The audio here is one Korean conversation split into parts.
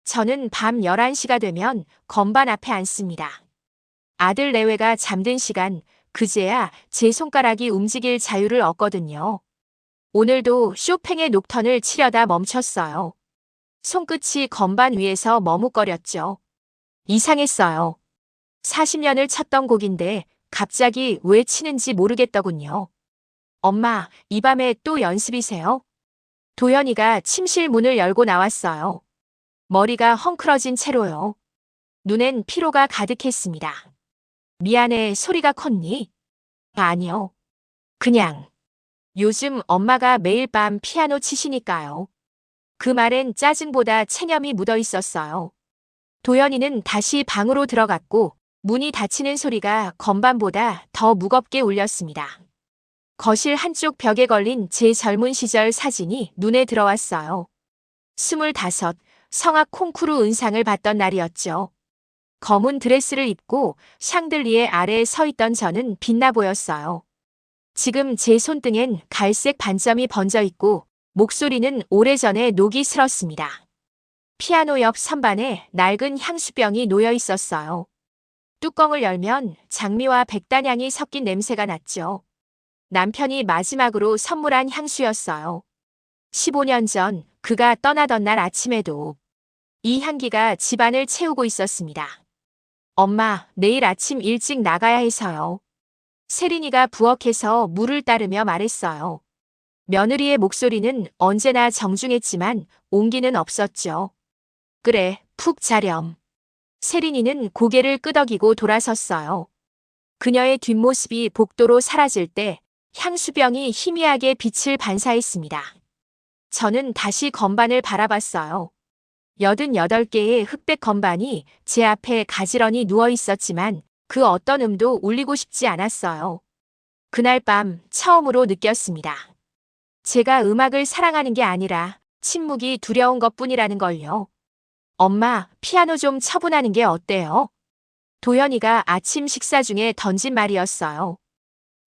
저는 밤 11시가 되면 건반 앞에 앉습니다. 아들 내외가 잠든 시간, 그제야 제 손가락이 움직일 자유를 얻거든요. 오늘도 쇼팽의 녹턴을 치려다 멈췄어요. 손끝이 건반 위에서 머뭇거렸죠. 이상했어요. 40년을 쳤던 곡인데 갑자기 왜 치는지 모르겠더군요. 엄마, 이 밤에 또 연습이세요? 도연이가 침실 문을 열고 나왔어요. 머리가 헝클어진 채로요. 눈엔 피로가 가득했습니다. 미안해, 소리가 컸니? 아니요. 그냥. 요즘 엄마가 매일 밤 피아노 치시니까요. 그 말엔 짜증보다 체념이 묻어 있었어요. 도연이는 다시 방으로 들어갔고 문이 닫히는 소리가 건반보다 더 무겁게 울렸습니다. 거실 한쪽 벽에 걸린 제 젊은 시절 사진이 눈에 들어왔어요. 25, 성악 콩쿠르 은상을 받던 날이었죠. 검은 드레스를 입고 샹들리에 아래에 서 있던 저는 빛나 보였어요. 지금 제 손등엔 갈색 반점이 번져 있고 목소리는 오래전에 녹이 슬었습니다. 피아노 옆 선반에 낡은 향수병이 놓여 있었어요. 뚜껑을 열면 장미와 백단향이 섞인 냄새가 났죠. 남편이 마지막으로 선물한 향수였어요. 15년 전 그가 떠나던 날 아침에도 이 향기가 집안을 채우고 있었습니다. 엄마, 내일 아침 일찍 나가야 해서요. 세린이가 부엌에서 물을 따르며 말했어요. 며느리의 목소리는 언제나 정중했지만 온기는 없었죠. 그래, 푹 자렴. 세린이는 고개를 끄덕이고 돌아섰어요. 그녀의 뒷모습이 복도로 사라질 때 향수병이 희미하게 빛을 반사했습니다. 저는 다시 건반을 바라봤어요. 88개의 흑백 건반이 제 앞에 가지런히 누워 있었지만 그 어떤 음도 울리고 싶지 않았어요. 그날 밤 처음으로 느꼈습니다. 제가 음악을 사랑하는 게 아니라 침묵이 두려운 것뿐이라는 걸요. 엄마, 피아노 좀 처분하는 게 어때요? 도연이가 아침 식사 중에 던진 말이었어요.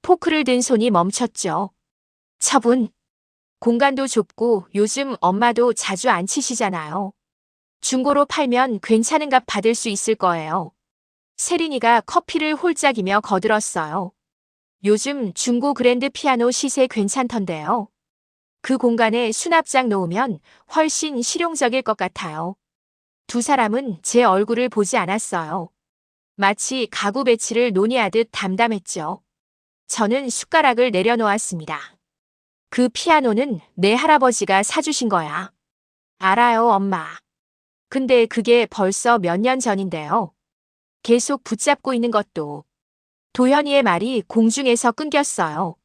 포크를 든 손이 멈췄죠. 처분. 공간도 좁고 요즘 엄마도 자주 안 치시잖아요. 중고로 팔면 괜찮은 값 받을 수 있을 거예요. 세린이가 커피를 홀짝이며 거들었어요. 요즘 중고 그랜드 피아노 시세 괜찮던데요. 그 공간에 수납장 놓으면 훨씬 실용적일 것 같아요. 두 사람은 제 얼굴을 보지 않았어요. 마치 가구 배치를 논의하듯 담담했죠. 저는 숟가락을 내려놓았습니다. 그 피아노는 내 할아버지가 사주신 거야. 알아요, 엄마. 근데 그게 벌써 몇 년 전인데요. 계속 붙잡고 있는 것도. 도현이의 말이 공중에서 끊겼어요.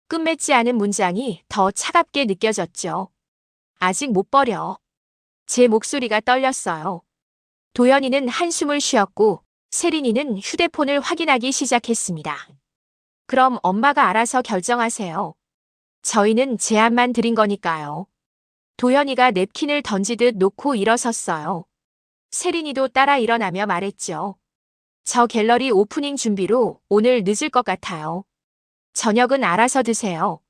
끝맺지 않은 문장이 더 차갑게 느껴졌죠. 아직 못 버려. 제 목소리가 떨렸어요. 도연이는 한숨을 쉬었고 세린이는 휴대폰을 확인하기 시작했습니다. 그럼 엄마가 알아서 결정하세요. 저희는 제안만 드린 거니까요. 도연이가 냅킨을 던지듯 놓고 일어섰어요. 세린이도 따라 일어나며 말했죠. 저 갤러리 오프닝 준비로 오늘 늦을 것 같아요. 저녁은 알아서 드세요.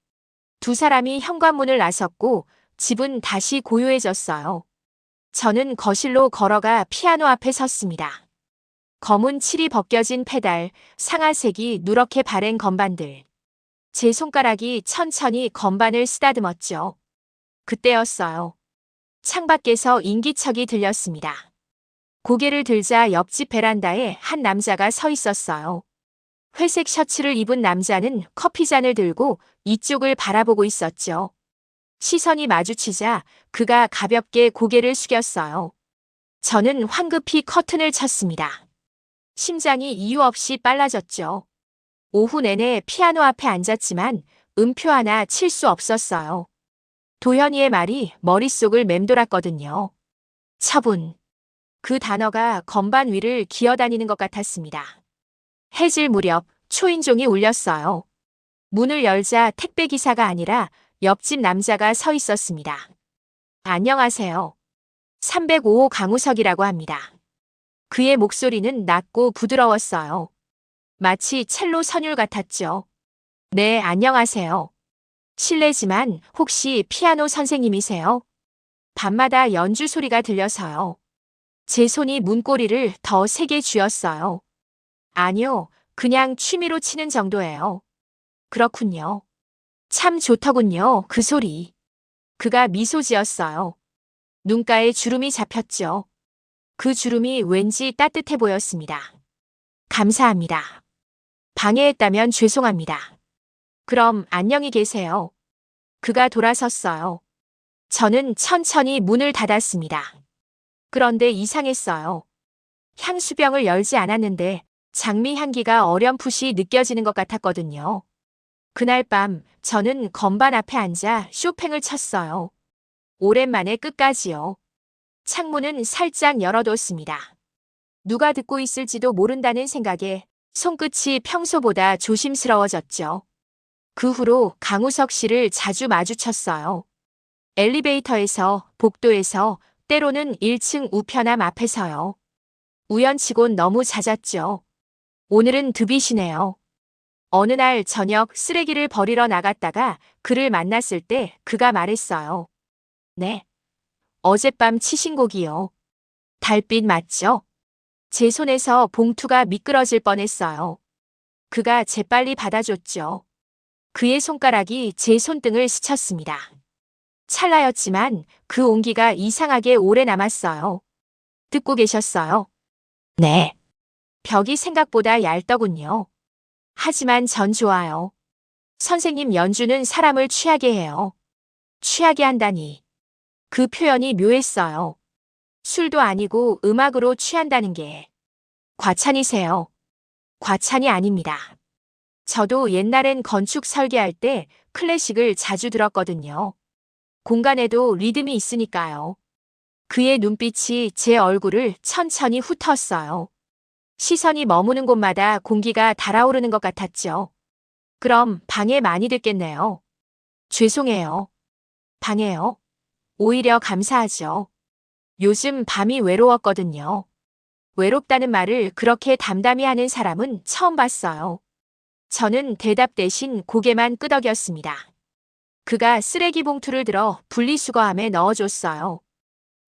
두 사람이 현관문을 나섰고 집은 다시 고요해졌어요. 저는 거실로 걸어가 피아노 앞에 섰습니다. 검은 칠이 벗겨진 페달, 상아색이 누렇게 바랜 건반들. 제 손가락이 천천히 건반을 쓰다듬었죠. 그때였어요. 창밖에서 인기척이 들렸습니다. 고개를 들자 옆집 베란다에 한 남자가 서 있었어요. 회색 셔츠를 입은 남자는 커피잔을 들고 이쪽을 바라보고 있었죠. 시선이 마주치자 그가 가볍게 고개를 숙였어요. 저는 황급히 커튼을 쳤습니다. 심장이 이유 없이 빨라졌죠. 오후 내내 피아노 앞에 앉았지만 음표 하나 칠 수 없었어요. 도현이의 말이 머릿속을 맴돌았거든요. 처분. 그 단어가 건반 위를 기어다니는 것 같았습니다. 해질 무렵 초인종이 울렸어요. 문을 열자 택배기사가 아니라 옆집 남자가 서 있었습니다. 안녕하세요. 305호 강우석이라고 합니다. 그의 목소리는 낮고 부드러웠어요. 마치 첼로 선율 같았죠. 네, 안녕하세요. 실례지만 혹시 피아노 선생님이세요? 밤마다 연주 소리가 들려서요. 제 손이 문고리를 더 세게 쥐었어요. 아니요, 그냥 취미로 치는 정도예요. 그렇군요. 참 좋더군요, 그 소리. 그가 미소 지었어요. 눈가에 주름이 잡혔죠. 그 주름이 왠지 따뜻해 보였습니다. 감사합니다. 방해했다면 죄송합니다. 그럼 안녕히 계세요. 그가 돌아섰어요. 저는 천천히 문을 닫았습니다. 그런데 이상했어요. 향수병을 열지 않았는데 장미 향기가 어렴풋이 느껴지는 것 같았거든요. 그날 밤 저는 건반 앞에 앉아 쇼팽을 쳤어요. 오랜만에 끝까지요. 창문은 살짝 열어뒀습니다. 누가 듣고 있을지도 모른다는 생각에 손끝이 평소보다 조심스러워졌죠. 그 후로 강우석 씨를 자주 마주쳤어요. 엘리베이터에서, 복도에서, 때로는 1층 우편함 앞에서요. 우연치곤 너무 잦았죠. 오늘은 드빗이네요. 어느 날 저녁 쓰레기를 버리러 나갔다가 그를 만났을 때 그가 말했어요. 네. 어젯밤 치신 곡이요. 달빛 맞죠? 제 손에서 봉투가 미끄러질 뻔했어요. 그가 재빨리 받아줬죠. 그의 손가락이 제 손등을 스쳤습니다. 찰나였지만 그 온기가 이상하게 오래 남았어요. 듣고 계셨어요? 네. 벽이 생각보다 얇더군요. 하지만 전 좋아요. 선생님 연주는 사람을 취하게 해요. 취하게 한다니. 그 표현이 묘했어요. 술도 아니고 음악으로 취한다는 게. 과찬이세요. 과찬이 아닙니다. 저도 옛날엔 건축 설계할 때 클래식을 자주 들었거든요. 공간에도 리듬이 있으니까요. 그의 눈빛이 제 얼굴을 천천히 훑었어요. 시선이 머무는 곳마다 공기가 달아오르는 것 같았죠. 그럼 방해 많이 듣겠네요. 죄송해요. 방해요? 오히려 감사하죠. 요즘 밤이 외로웠거든요. 외롭다는 말을 그렇게 담담히 하는 사람은 처음 봤어요. 저는 대답 대신 고개만 끄덕였습니다. 그가 쓰레기 봉투를 들어 분리수거함에 넣어줬어요.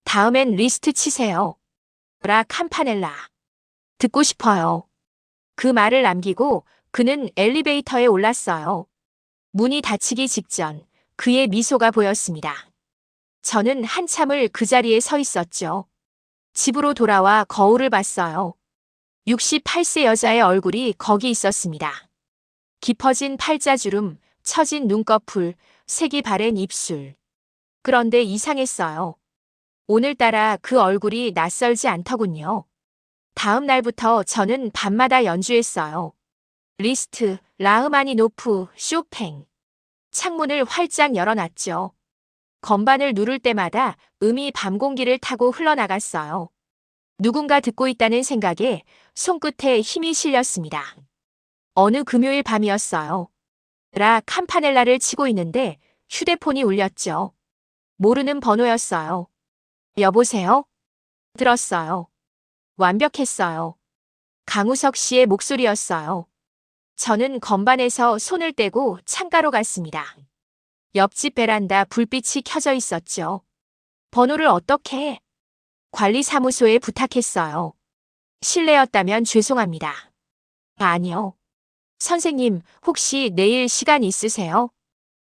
다음엔 리스트 치세요. 라 캄파넬라. 듣고 싶어요. 그 말을 남기고 그는 엘리베이터에 올랐어요. 문이 닫히기 직전 그의 미소가 보였습니다. 저는 한참을 그 자리에 서 있었죠. 집으로 돌아와 거울을 봤어요. 68세 여자의 얼굴이 거기 있었습니다. 깊어진 팔자주름, 처진 눈꺼풀, 색이 바랜 입술. 그런데 이상했어요. 오늘따라 그 얼굴이 낯설지 않더군요. 다음 날부터 저는 밤마다 연주했어요. 리스트, 라흐마니노프, 쇼팽. 창문을 활짝 열어놨죠. 건반을 누를 때마다 음이 밤 공기를 타고 흘러나갔어요. 누군가 듣고 있다는 생각에 손끝에 힘이 실렸습니다. 어느 금요일 밤이었어요. 라 캄파넬라를 치고 있는데 휴대폰이 울렸죠. 모르는 번호였어요. 여보세요? 들었어요. 완벽했어요. 강우석 씨의 목소리였어요. 저는 건반에서 손을 떼고 창가로 갔습니다. 옆집 베란다 불빛이 켜져 있었죠. 번호를 어떻게? 관리사무소에 부탁했어요. 실례였다면 죄송합니다. 아니요. 선생님, 혹시 내일 시간 있으세요?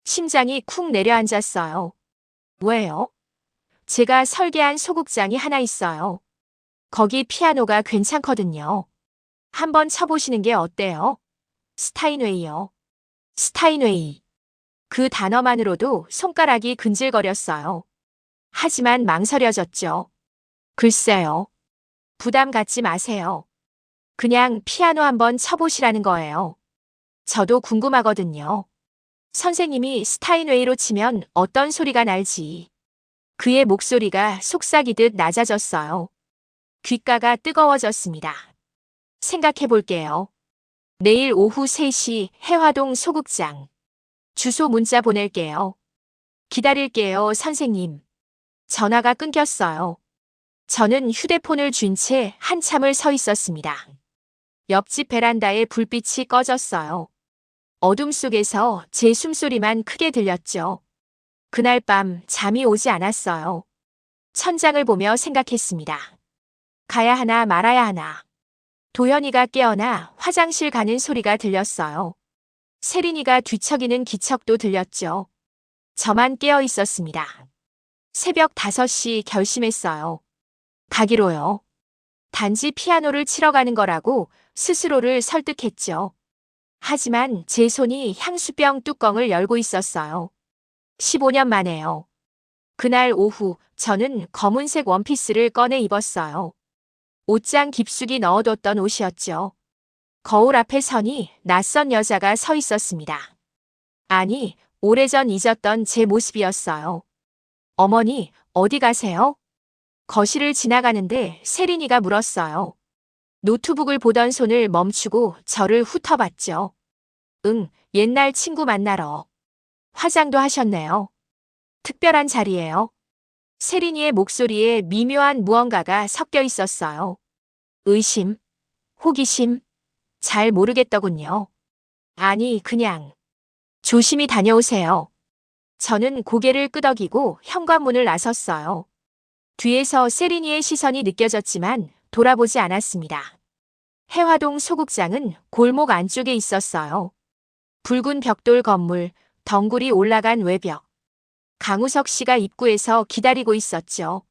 심장이 쿵 내려앉았어요. 왜요? 제가 설계한 소극장이 하나 있어요. 거기 피아노가 괜찮거든요. 한번 쳐보시는 게 어때요? 스타인웨이요. 스타인웨이. 그 단어만으로도 손가락이 근질거렸어요. 하지만 망설여졌죠. 글쎄요. 부담 갖지 마세요. 그냥 피아노 한번 쳐보시라는 거예요. 저도 궁금하거든요. 선생님이 스타인웨이로 치면 어떤 소리가 날지. 그의 목소리가 속삭이듯 낮아졌어요. 귓가가 뜨거워졌습니다. 생각해 볼게요. 내일 오후 3시 해화동 소극장. 주소 문자 보낼게요. 기다릴게요, 선생님. 전화가 끊겼어요. 저는 휴대폰을 쥔 채 한참을 서 있었습니다. 옆집 베란다에 불빛이 꺼졌어요. 어둠 속에서 제 숨소리만 크게 들렸죠. 그날 밤 잠이 오지 않았어요. 천장을 보며 생각했습니다. 가야 하나 말아야 하나. 도현이가 깨어나 화장실 가는 소리가 들렸어요. 세린이가 뒤척이는 기척도 들렸죠. 저만 깨어 있었습니다. 새벽 5시 결심했어요. 가기로요. 단지 피아노를 치러 가는 거라고 스스로를 설득했죠. 하지만 제 손이 향수병 뚜껑을 열고 있었어요. 15년 만에요. 그날 오후 저는 검은색 원피스를 꺼내 입었어요. 옷장 깊숙이 넣어뒀던 옷이었죠. 거울 앞에 서니 낯선 여자가 서 있었습니다. 아니, 오래전 잊었던 제 모습이었어요. 어머니, 어디 가세요? 거실을 지나가는데 세린이가 물었어요. 노트북을 보던 손을 멈추고 저를 훑어봤죠. 응, 옛날 친구 만나러. 화장도 하셨네요. 특별한 자리예요. 세린이의 목소리에 미묘한 무언가가 섞여 있었어요. 의심, 호기심, 잘 모르겠더군요. 아니, 그냥. 조심히 다녀오세요. 저는 고개를 끄덕이고 현관문을 나섰어요. 뒤에서 세린이의 시선이 느껴졌지만 돌아보지 않았습니다. 해화동 소극장은 골목 안쪽에 있었어요. 붉은 벽돌 건물, 덩굴이 올라간 외벽. 강우석 씨가 입구에서 기다리고 있었죠.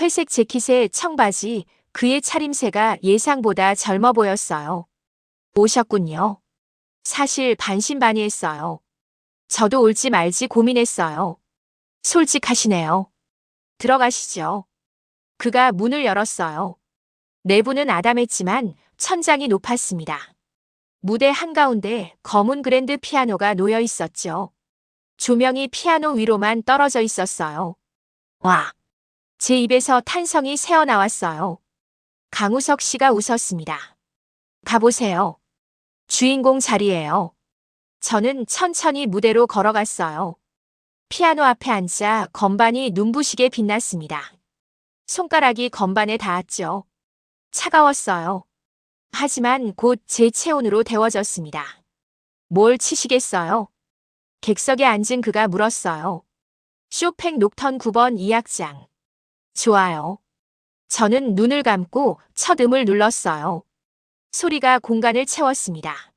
회색 재킷에 청바지, 그의 차림새가 예상보다 젊어 보였어요. 오셨군요. 사실 반신반의했어요. 저도 올지 말지 고민했어요. 솔직하시네요. 들어가시죠. 그가 문을 열었어요. 내부는 아담했지만 천장이 높았습니다. 무대 한가운데 검은 그랜드 피아노가 놓여 있었죠. 조명이 피아노 위로만 떨어져 있었어요. 와! 제 입에서 탄성이 새어나왔어요. 강우석 씨가 웃었습니다. 가보세요. 주인공 자리예요. 저는 천천히 무대로 걸어갔어요. 피아노 앞에 앉자 건반이 눈부시게 빛났습니다. 손가락이 건반에 닿았죠. 차가웠어요. 하지만 곧 제 체온으로 데워졌습니다. 뭘 치시겠어요? 객석에 앉은 그가 물었어요. 쇼팽 녹턴 9번 2악장. 좋아요. 저는 눈을 감고 첫 음을 눌렀어요. 소리가 공간을 채웠습니다.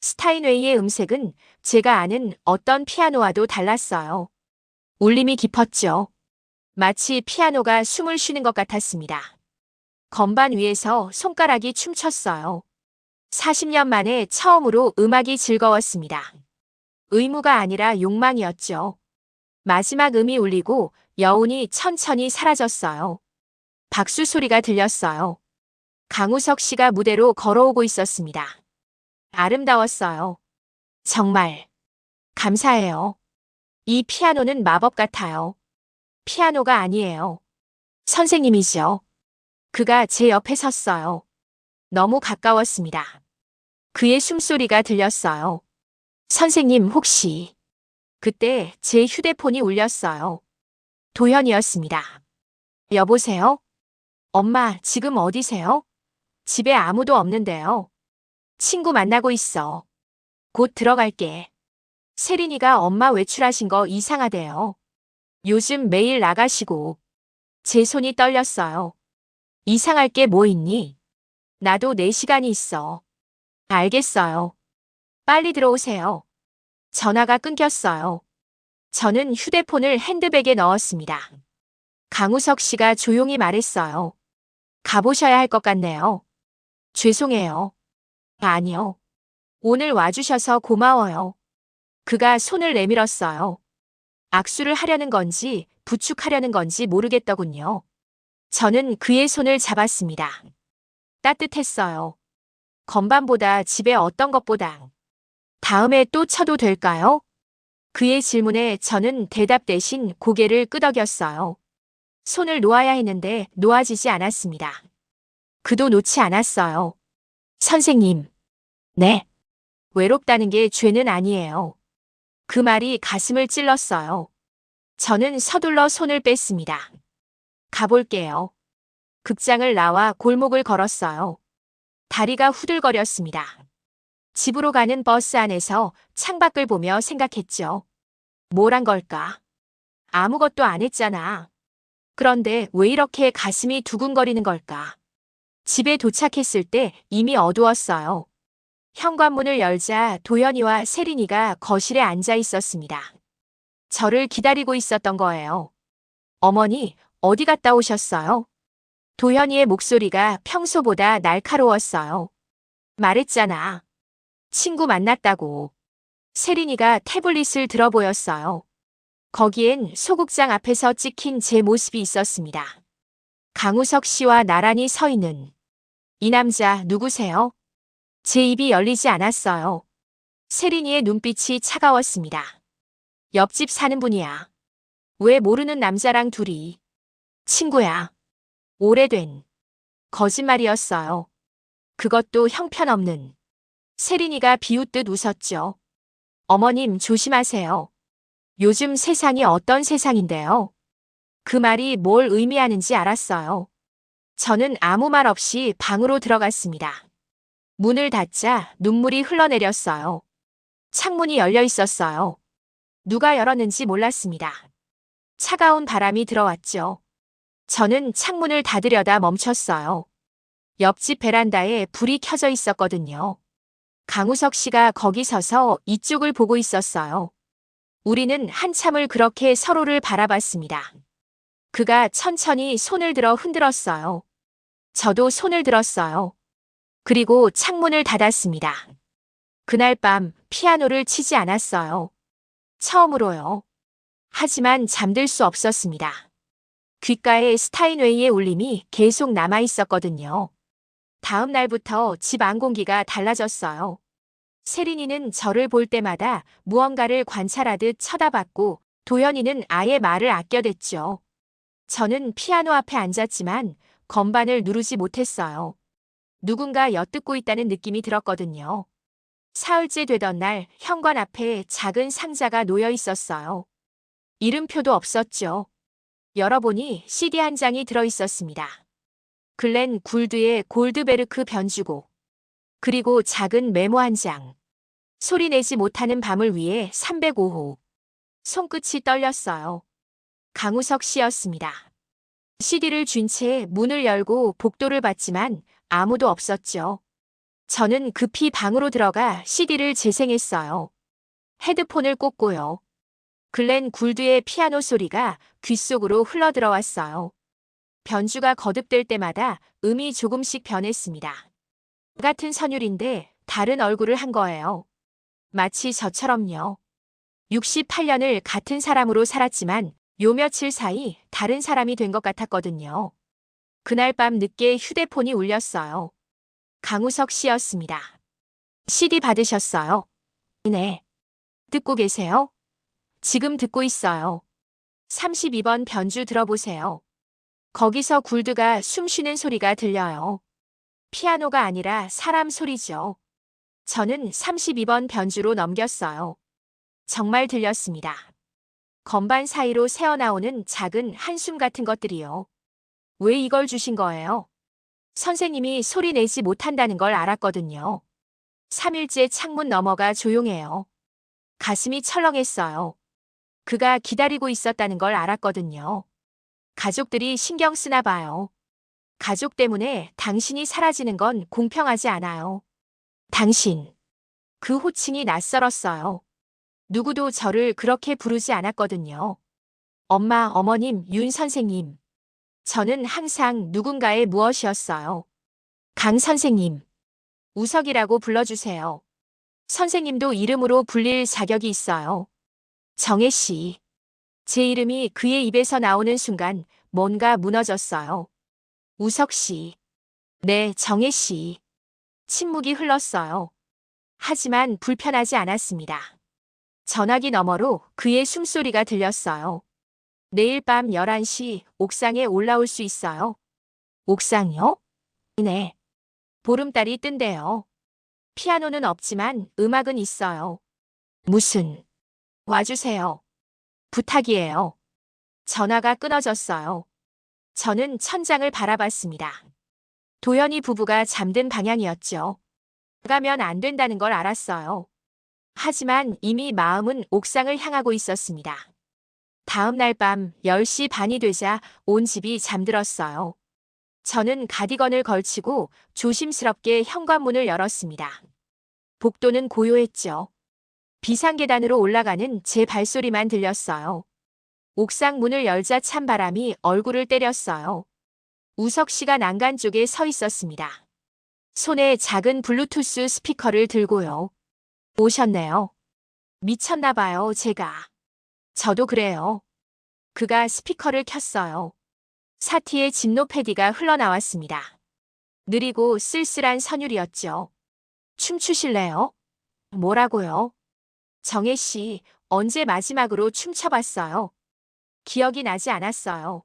스타인웨이의 음색은 제가 아는 어떤 피아노와도 달랐어요. 울림이 깊었죠. 마치 피아노가 숨을 쉬는 것 같았습니다. 건반 위에서 손가락이 춤췄어요. 40년 만에 처음으로 음악이 즐거웠습니다. 의무가 아니라 욕망이었죠. 마지막 음이 울리고 여운이 천천히 사라졌어요. 박수 소리가 들렸어요. 강우석 씨가 무대로 걸어오고 있었습니다. 아름다웠어요. 정말. 감사해요. 이 피아노는 마법 같아요. 피아노가 아니에요. 선생님이죠. 그가 제 옆에 섰어요. 너무 가까웠습니다. 그의 숨소리가 들렸어요. 선생님 혹시. 그때 제 휴대폰이 울렸어요. 도현이었습니다. 여보세요? 엄마, 지금 어디세요? 집에 아무도 없는데요. 친구 만나고 있어. 곧 들어갈게. 세린이가 엄마 외출하신 거 이상하대요. 요즘 매일 나가시고. 제 손이 떨렸어요. 이상할 게 뭐 있니? 나도 내 시간이 있어. 알겠어요. 빨리 들어오세요. 전화가 끊겼어요. 저는 휴대폰을 핸드백에 넣었습니다. 강우석 씨가 조용히 말했어요. 가보셔야 할 것 같네요. 죄송해요. 아니요. 오늘 와주셔서 고마워요. 그가 손을 내밀었어요. 악수를 하려는 건지 부축하려는 건지 모르겠더군요. 저는 그의 손을 잡았습니다. 따뜻했어요. 건반보다 집에 어떤 것보다. 다음에 또 쳐도 될까요? 그의 질문에 저는 대답 대신 고개를 끄덕였어요. 손을 놓아야 했는데 놓아지지 않았습니다. 그도 놓지 않았어요. 선생님. 네. 외롭다는 게 죄는 아니에요. 그 말이 가슴을 찔렀어요. 저는 서둘러 손을 뺐습니다. 가볼게요. 극장을 나와 골목을 걸었어요. 다리가 후들거렸습니다. 집으로 가는 버스 안에서 창밖을 보며 생각했죠. 뭘 한 걸까? 아무것도 안 했잖아. 그런데 왜 이렇게 가슴이 두근거리는 걸까? 집에 도착했을 때 이미 어두웠어요. 현관문을 열자 도연이와 세린이가 거실에 앉아 있었습니다. 저를 기다리고 있었던 거예요. 어머니, 어디 갔다 오셨어요? 도현이의 목소리가 평소보다 날카로웠어요. 말했잖아. 친구 만났다고. 세린이가 태블릿을 들어 보였어요. 거기엔 소극장 앞에서 찍힌 제 모습이 있었습니다. 강우석 씨와 나란히 서 있는. 이 남자 누구세요? 제 입이 열리지 않았어요. 세린이의 눈빛이 차가웠습니다. 옆집 사는 분이야. 왜 모르는 남자랑 둘이. 친구야. 오래된. 거짓말이었어요. 그것도 형편없는. 세린이가 비웃듯 웃었죠. 어머님 조심하세요. 요즘 세상이 어떤 세상인데요? 그 말이 뭘 의미하는지 알았어요. 저는 아무 말 없이 방으로 들어갔습니다. 문을 닫자 눈물이 흘러내렸어요. 창문이 열려 있었어요. 누가 열었는지 몰랐습니다. 차가운 바람이 들어왔죠. 저는 창문을 닫으려다 멈췄어요. 옆집 베란다에 불이 켜져 있었거든요. 강우석 씨가 거기 서서 이쪽을 보고 있었어요. 우리는 한참을 그렇게 서로를 바라봤습니다. 그가 천천히 손을 들어 흔들었어요. 저도 손을 들었어요. 그리고 창문을 닫았습니다. 그날 밤 피아노를 치지 않았어요. 처음으로요. 하지만 잠들 수 없었습니다. 귓가에 스타인웨이의 울림이 계속 남아 있었거든요. 다음 날부터 집 안 공기가 달라졌어요. 세린이는 저를 볼 때마다 무언가를 관찰하듯 쳐다봤고 도연이는 아예 말을 아껴댔죠. 저는 피아노 앞에 앉았지만 건반을 누르지 못했어요. 누군가 엿듣고 있다는 느낌이 들었거든요. 사흘째 되던 날 현관 앞에 작은 상자가 놓여 있었어요. 이름표도 없었죠. 열어보니 CD 한 장이 들어 있었습니다. 글렌 굴드의 골드베르크 변주곡. 그리고 작은 메모 한 장. 소리 내지 못하는 밤을 위해 305호. 손끝이 떨렸어요. 강우석 씨였습니다. CD를 쥔 채 문을 열고 복도를 봤지만 아무도 없었죠. 저는 급히 방으로 들어가 CD를 재생했어요. 헤드폰을 꽂고요. 글렌 굴드의 피아노 소리가 귓속으로 흘러들어왔어요. 변주가 거듭될 때마다 음이 조금씩 변했습니다. 같은 선율인데 다른 얼굴을 한 거예요. 마치 저처럼요. 68년을 같은 사람으로 살았지만 요 며칠 사이 다른 사람이 된 것 같았거든요. 그날 밤 늦게 휴대폰이 울렸어요. 강우석 씨였습니다. CD 받으셨어요? 네. 듣고 계세요? 지금 듣고 있어요. 32번 변주 들어보세요. 거기서 굴드가 숨 쉬는 소리가 들려요. 피아노가 아니라 사람 소리죠. 저는 32번 변주로 넘겼어요. 정말 들렸습니다. 건반 사이로 새어나오는 작은 한숨 같은 것들이요. 왜 이걸 주신 거예요? 선생님이 소리 내지 못한다는 걸 알았거든요. 3일째 창문 너머가 조용해요. 가슴이 철렁했어요. 그가 기다리고 있었다는 걸 알았거든요. 가족들이 신경 쓰나 봐요. 가족 때문에 당신이 사라지는 건 공평하지 않아요. 당신. 그 호칭이 낯설었어요. 누구도 저를 그렇게 부르지 않았거든요. 엄마, 어머님, 윤 선생님. 저는 항상 누군가의 무엇이었어요. 강 선생님. 우석이라고 불러주세요. 선생님도 이름으로 불릴 자격이 있어요. 정혜 씨. 제 이름이 그의 입에서 나오는 순간 뭔가 무너졌어요. 우석 씨. 네, 정혜 씨. 침묵이 흘렀어요. 하지만 불편하지 않았습니다. 전화기 너머로 그의 숨소리가 들렸어요. 내일 밤 11시 옥상에 올라올 수 있어요. 옥상이요? 네. 보름달이 뜬대요. 피아노는 없지만 음악은 있어요. 무슨? 와주세요. 부탁이에요. 전화가 끊어졌어요. 저는 천장을 바라봤습니다. 도연이 부부가 잠든 방향이었죠. 가면 안 된다는 걸 알았어요. 하지만 이미 마음은 옥상을 향하고 있었습니다. 다음 날 밤 10시 반이 되자 온 집이 잠들었어요. 저는 가디건을 걸치고 조심스럽게 현관문을 열었습니다. 복도는 고요했죠. 비상계단으로 올라가는 제 발소리만 들렸어요. 옥상 문을 열자 찬바람이 얼굴을 때렸어요. 우석 씨가 난간 쪽에 서 있었습니다. 손에 작은 블루투스 스피커를 들고요. 오셨네요. 미쳤나 봐요, 제가. 저도 그래요. 그가 스피커를 켰어요. 사티의 진노 패디가 흘러나왔습니다. 느리고 쓸쓸한 선율이었죠. 춤추실래요? 뭐라고요? 정혜 씨, 언제 마지막으로 춤춰봤어요? 기억이 나지 않았어요.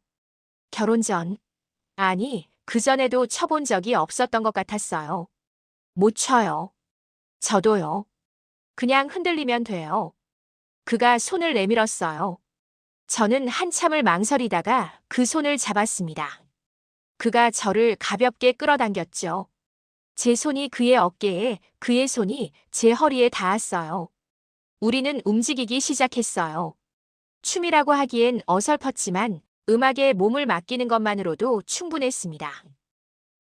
결혼 전. 아니, 그전에도 쳐본 적이 없었던 것 같았어요. 못 춰요. 저도요. 그냥 흔들리면 돼요. 그가 손을 내밀었어요. 저는 한참을 망설이다가 그 손을 잡았습니다. 그가 저를 가볍게 끌어당겼죠. 제 손이 그의 어깨에, 그의 손이 제 허리에 닿았어요. 우리는 움직이기 시작했어요. 춤이라고 하기엔 어설펐지만 음악에 몸을 맡기는 것만으로도 충분했습니다.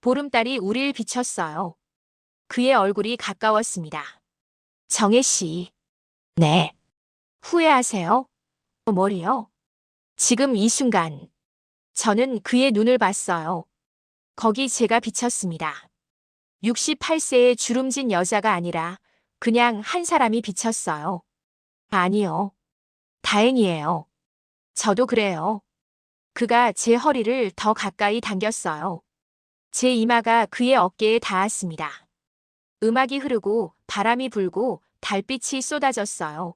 보름달이 우릴 비췄어요. 그의 얼굴이 가까웠습니다. 정혜 씨. 네. 후회하세요? 뭐리요? 지금 이 순간. 저는 그의 눈을 봤어요. 거기 제가 비쳤습니다. 68세의 주름진 여자가 아니라 그냥 한 사람이 비쳤어요. 아니요. 다행이에요. 저도 그래요. 그가 제 허리를 더 가까이 당겼어요. 제 이마가 그의 어깨에 닿았습니다. 음악이 흐르고 바람이 불고 달빛이 쏟아졌어요.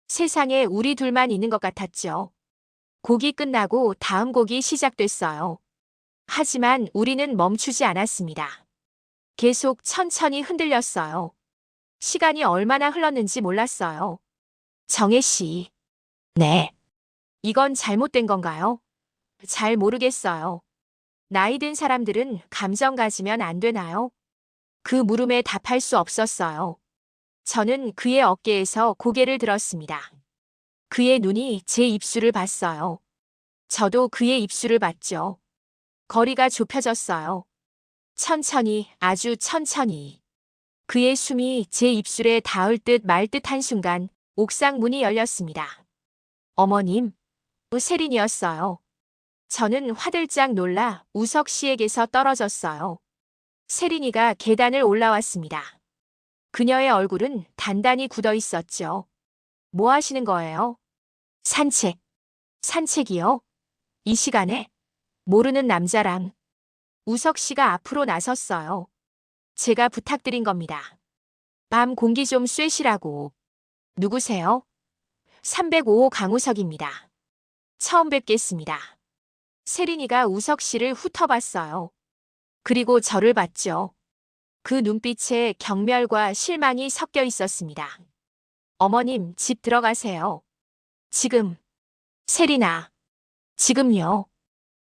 세상에 우리 둘만 있는 것 같았죠. 곡이 끝나고 다음 곡이 시작됐어요. 하지만 우리는 멈추지 않았습니다. 계속 천천히 흔들렸어요. 시간이 얼마나 흘렀는지 몰랐어요. 정혜 씨. 네. 이건 잘못된 건가요? 잘 모르겠어요. 나이 든 사람들은 감정 가지면 안 되나요? 그 물음에 답할 수 없었어요. 저는 그의 어깨에서 고개를 들었습니다. 그의 눈이 제 입술을 봤어요. 저도 그의 입술을 봤죠. 거리가 좁혀졌어요. 천천히, 아주 천천히. 그의 숨이 제 입술에 닿을 듯 말 듯한 순간 옥상 문이 열렸습니다. 어머님, 세린이었어요. 저는 화들짝 놀라 우석 씨에게서 떨어졌어요. 세린이가 계단을 올라왔습니다. 그녀의 얼굴은 단단히 굳어 있었죠. 뭐 하시는 거예요? 산책. 산책이요? 이 시간에? 모르는 남자랑. 우석 씨가 앞으로 나섰어요. 제가 부탁드린 겁니다. 밤 공기 좀 쐬시라고. 누구세요? 305호 강우석입니다. 처음 뵙겠습니다. 세린이가 우석 씨를 훑어봤어요. 그리고 저를 봤죠. 그 눈빛에 경멸과 실망이 섞여 있었습니다. 어머님, 집 들어가세요. 지금. 세린아. 지금요.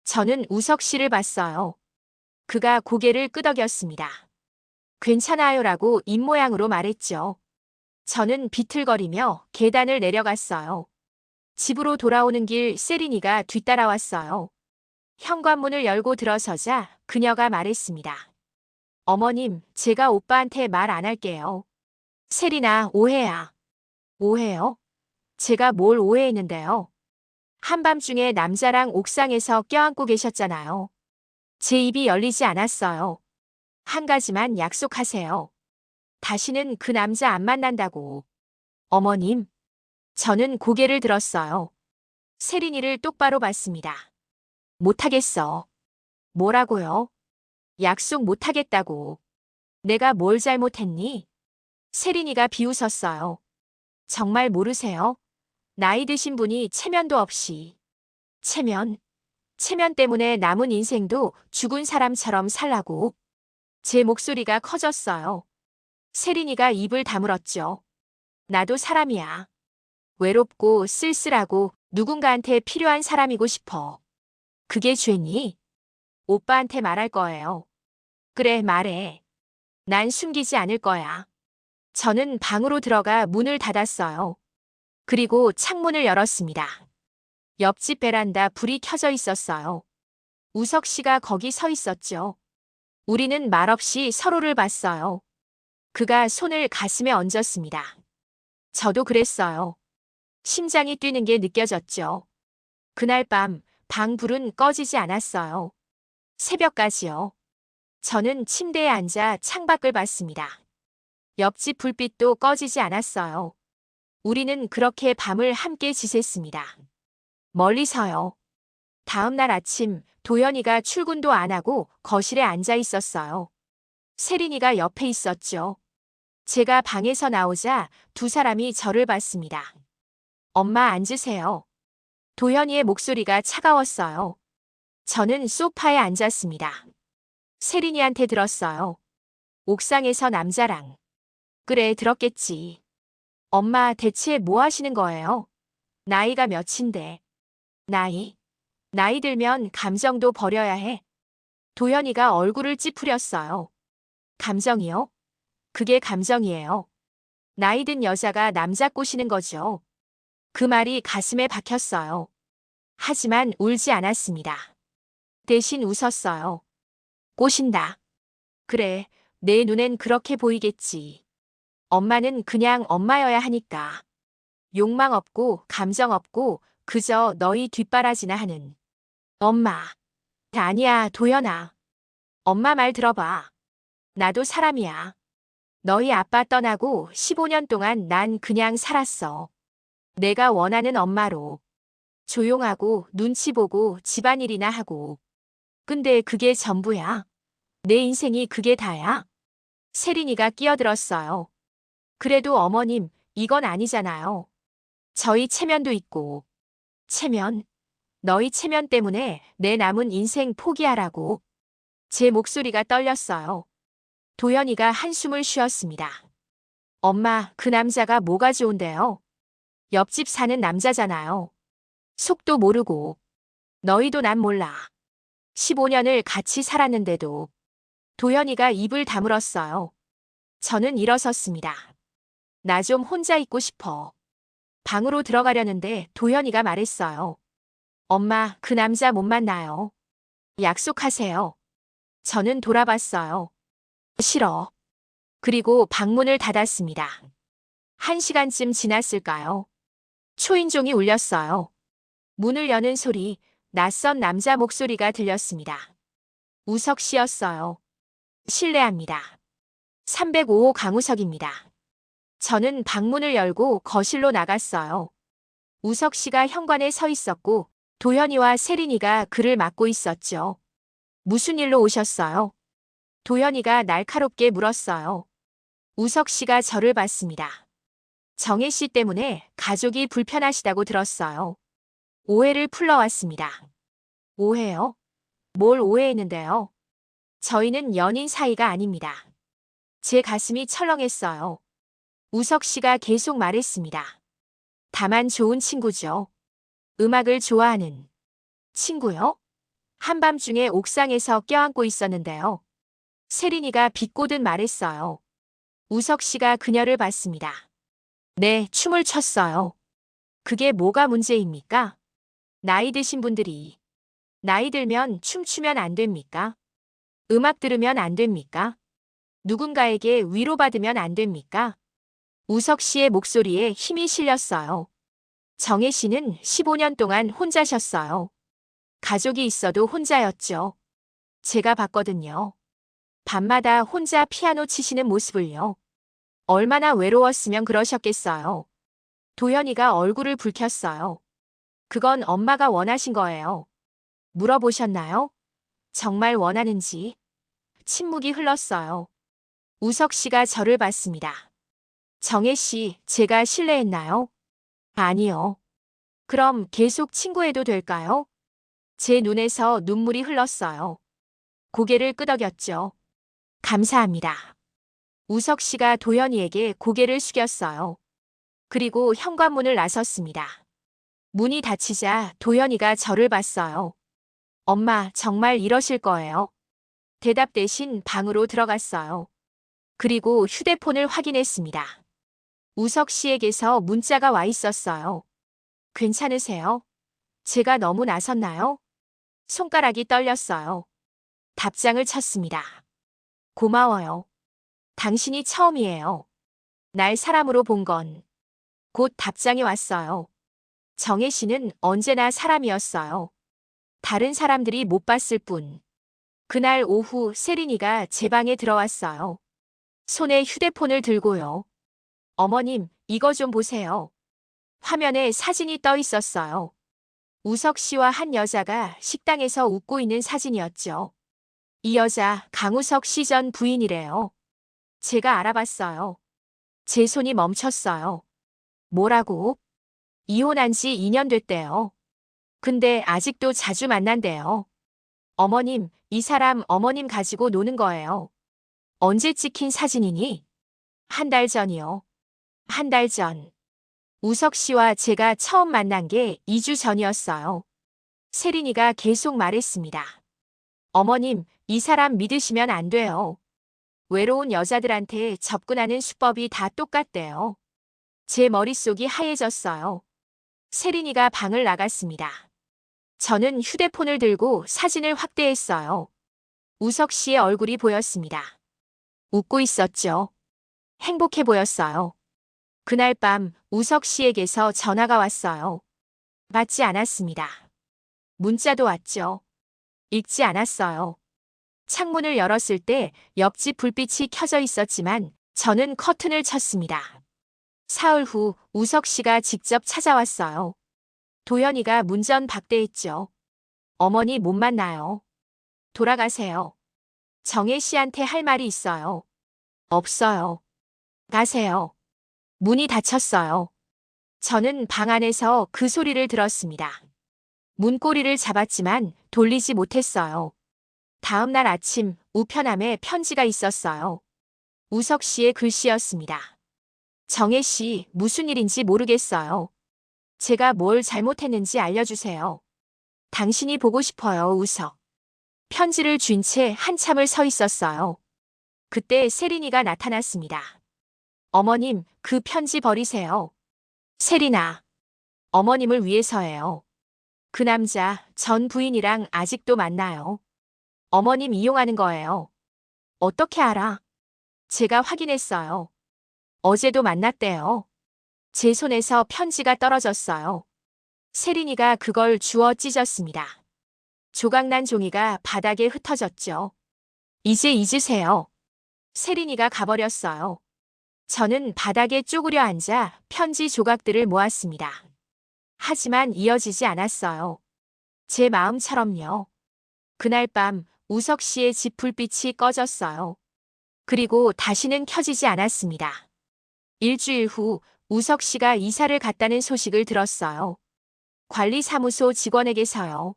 저는 우석 씨를 봤어요. 그가 고개를 끄덕였습니다. 괜찮아요라고 입모양으로 말했죠. 저는 비틀거리며 계단을 내려갔어요. 집으로 돌아오는 길 세린이가 뒤따라왔어요. 현관문을 열고 들어서자 그녀가 말했습니다. 어머님, 제가 오빠한테 말 안 할게요. 세린아, 오해야. 오해요? 제가 뭘 오해했는데요? 한밤중에 남자랑 옥상에서 껴안고 계셨잖아요. 제 입이 열리지 않았어요. 한 가지만 약속하세요. 다시는 그 남자 안 만난다고. 어머님. 저는 고개를 들었어요. 세린이를 똑바로 봤습니다. 못하겠어. 뭐라고요? 약속 못하겠다고. 내가 뭘 잘못했니? 세린이가 비웃었어요. 정말 모르세요? 나이 드신 분이 체면도 없이. 체면? 체면 때문에 남은 인생도 죽은 사람처럼 살라고. 제 목소리가 커졌어요. 세린이가 입을 다물었죠. 나도 사람이야. 외롭고 쓸쓸하고 누군가한테 필요한 사람이고 싶어. 그게 죄니? 오빠한테 말할 거예요. 그래, 말해. 난 숨기지 않을 거야. 저는 방으로 들어가 문을 닫았어요. 그리고 창문을 열었습니다. 옆집 베란다 불이 켜져 있었어요. 우석 씨가 거기 서 있었죠. 우리는 말없이 서로를 봤어요. 그가 손을 가슴에 얹었습니다. 저도 그랬어요. 심장이 뛰는 게 느껴졌죠. 그날 밤 방 불은 꺼지지 않았어요. 새벽까지요. 저는 침대에 앉아 창밖을 봤습니다. 옆집 불빛도 꺼지지 않았어요. 우리는 그렇게 밤을 함께 지샜습니다. 멀리서요. 다음 날 아침 도연이가 출근도 안 하고 거실에 앉아 있었어요. 세린이가 옆에 있었죠. 제가 방에서 나오자 두 사람이 저를 봤습니다. 엄마 앉으세요. 도연이의 목소리가 차가웠어요. 저는 소파에 앉았습니다. 세린이한테 들었어요. 옥상에서 남자랑. 그래, 들었겠지. 엄마 대체 뭐 하시는 거예요? 나이가 몇인데. 나이 들면 감정도 버려야 해. 도연이가 얼굴을 찌푸렸어요. 감정이요? 그게 감정이에요. 나이 든 여자가 남자 꼬시는 거죠. 그 말이 가슴에 박혔어요. 하지만 울지 않았습니다. 대신 웃었어요. 꼬신다. 그래, 내 눈엔 그렇게 보이겠지. 엄마는 그냥 엄마여야 하니까. 욕망 없고 감정 없고 그저 너희 뒷바라지나 하는. 엄마. 아니야, 도연아. 엄마 말 들어봐. 나도 사람이야. 너희 아빠 떠나고 15년 동안 난 그냥 살았어. 내가 원하는 엄마로. 조용하고 눈치 보고 집안일이나 하고. 근데 그게 전부야. 내 인생이 그게 다야. 세린이가 끼어들었어요. 그래도 어머님, 이건 아니잖아요. 저희 체면도 있고. 체면? 너희 체면 때문에 내 남은 인생 포기하라고. 제 목소리가 떨렸어요. 도연이가 한숨을 쉬었습니다. 엄마, 그 남자가 뭐가 좋은데요? 옆집 사는 남자잖아요. 속도 모르고. 너희도 난 몰라. 15년을 같이 살았는데도. 도연이가 입을 다물었어요. 저는 일어섰습니다. 나 좀 혼자 있고 싶어. 방으로 들어가려는데 도연이가 말했어요. 엄마, 그 남자 못 만나요. 약속하세요. 저는 돌아봤어요. 싫어. 그리고 방문을 닫았습니다. 1시간쯤 지났을까요? 초인종이 울렸어요. 문을 여는 소리, 낯선 남자 목소리가 들렸습니다. 우석 씨였어요. 실례합니다. 305호 강우석입니다. 저는 방문을 열고 거실로 나갔어요. 우석 씨가 현관에 서 있었고 도연이와 세린이가 그를 막고 있었죠. 무슨 일로 오셨어요? 도연이가 날카롭게 물었어요. 우석 씨가 저를 봤습니다. 정혜 씨 때문에 가족이 불편하시다고 들었어요. 오해를 풀러왔습니다. 오해요? 뭘 오해했는데요? 저희는 연인 사이가 아닙니다. 제 가슴이 철렁했어요. 우석 씨가 계속 말했습니다. 다만 좋은 친구죠. 음악을 좋아하는 친구요? 한밤중에 옥상에서 껴안고 있었는데요. 세린이가 비꼬듯 말했어요. 우석 씨가 그녀를 봤습니다. 네, 춤을 췄어요. 그게 뭐가 문제입니까? 나이 드신 분들이. 나이 들면 춤추면 안 됩니까? 음악 들으면 안 됩니까? 누군가에게 위로받으면 안 됩니까? 우석 씨의 목소리에 힘이 실렸어요. 정혜 씨는 15년 동안 혼자셨어요. 가족이 있어도 혼자였죠. 제가 봤거든요. 밤마다 혼자 피아노 치시는 모습을요. 얼마나 외로웠으면 그러셨겠어요. 도연이가 얼굴을 붉혔어요. 그건 엄마가 원하신 거예요. 물어보셨나요? 정말 원하는지. 침묵이 흘렀어요. 우석 씨가 저를 봤습니다. 정혜 씨, 제가 실례했나요? 아니요. 그럼 계속 친구해도 될까요? 제 눈에서 눈물이 흘렀어요. 고개를 끄덕였죠. 감사합니다. 우석 씨가 도연이에게 고개를 숙였어요. 그리고 현관문을 나섰습니다. 문이 닫히자 도연이가 저를 봤어요. 엄마, 정말 이러실 거예요? 대답 대신 방으로 들어갔어요. 그리고 휴대폰을 확인했습니다. 우석 씨에게서 문자가 와 있었어요. 괜찮으세요? 제가 너무 나섰나요? 손가락이 떨렸어요. 답장을 쳤습니다. 고마워요. 당신이 처음이에요. 날 사람으로 본 건. 곧 답장이 왔어요. 정혜 씨는 언제나 사람이었어요. 다른 사람들이 못 봤을 뿐. 그날 오후 세린이가 제 방에 들어왔어요. 손에 휴대폰을 들고요. 어머님, 이거 좀 보세요. 화면에 사진이 떠 있었어요. 우석 씨와 한 여자가 식당에서 웃고 있는 사진이었죠. 이 여자 강우석 씨 전 부인이래요. 제가 알아봤어요. 제 손이 멈췄어요. 뭐라고? 이혼한 지 2년 됐대요. 근데 아직도 자주 만난대요. 어머님, 이 사람 어머님 가지고 노는 거예요. 언제 찍힌 사진이니? 한 달 전이요. 한 달 전. 우석 씨와 제가 처음 만난 게 2주 전이었어요. 세린이가 계속 말했습니다. 어머님, 이 사람 믿으시면 안 돼요. 외로운 여자들한테 접근하는 수법이 다 똑같대요. 제 머릿속이 하얘졌어요. 세린이가 방을 나갔습니다. 저는 휴대폰을 들고 사진을 확대했어요. 우석 씨의 얼굴이 보였습니다. 웃고 있었죠. 행복해 보였어요. 그날 밤 우석 씨에게서 전화가 왔어요. 받지 않았습니다. 문자도 왔죠. 읽지 않았어요. 창문을 열었을 때 옆집 불빛이 켜져 있었지만 저는 커튼을 쳤습니다. 사흘 후 우석 씨가 직접 찾아왔어요. 도연이가 문전 박대했죠. 어머니 못 만나요. 돌아가세요. 정혜 씨한테 할 말이 있어요. 없어요. 가세요. 문이 닫혔어요. 저는 방 안에서 그 소리를 들었습니다. 문고리를 잡았지만 돌리지 못했어요. 다음 날 아침 우편함에 편지가 있었어요. 우석 씨의 글씨였습니다. 정혜 씨, 무슨 일인지 모르겠어요. 제가 뭘 잘못했는지 알려주세요. 당신이 보고 싶어요, 우석. 편지를 쥔 채 한참을 서 있었어요. 그때 세린이가 나타났습니다. 어머님, 그 편지 버리세요. 세린아, 어머님을 위해서예요. 그 남자, 전 부인이랑 아직도 만나요. 어머님 이용하는 거예요. 어떻게 알아? 제가 확인했어요. 어제도 만났대요. 제 손에서 편지가 떨어졌어요. 세린이가 그걸 주워 찢었습니다. 조각난 종이가 바닥에 흩어졌죠. 이제 잊으세요. 세린이가 가버렸어요. 저는 바닥에 쪼그려 앉아 편지 조각들을 모았습니다. 하지만 이어지지 않았어요. 제 마음처럼요. 그날 밤 우석 씨의 집 불빛이 꺼졌어요. 그리고 다시는 켜지지 않았습니다. 일주일 후 우석 씨가 이사를 갔다는 소식을 들었어요. 관리사무소 직원에게서요.